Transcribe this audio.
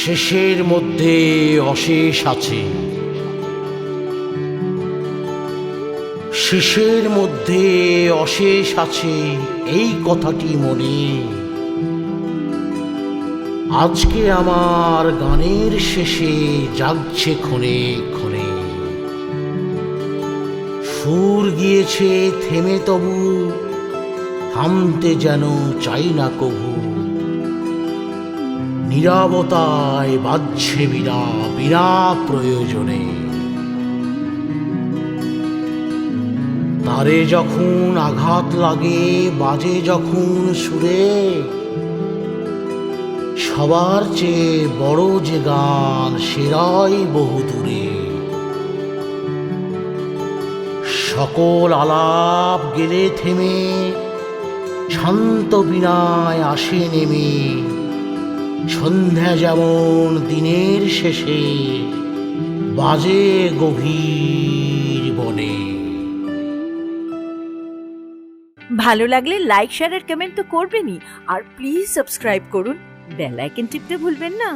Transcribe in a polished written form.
শেষের মধ্যে অশেষ আছে, শেষের মধ্যে অশেষ আছে, এই কথাটি মনে আজকে আমার গানের শেষে জাগছে ক্ষণে ক্ষণে। সুর গিয়েছে থেমে, তবু থামতে যেন চাই না কভু। নীরবতায় বাজছে বিনা বিনা প্রয়োজনে। তারে যখন আঘাত লাগে, বাজে যখন সুরে, সবার চেয়ে বড় যে গান সেরাই বহুদূরে। সকল আলাপ গেলে থেমে, শান্ত বিনায় আসে নেমে। সন্ধ্যা যেমন দিনের শেষে বাজে গভীর বনে। ভালো লাগলে লাইক শেয়ার আর কমেন্ট তো করবেনই, আর প্লিজ সাবস্ক্রাইব করুন, বেল আইকন টিপতে ভুলবেন না।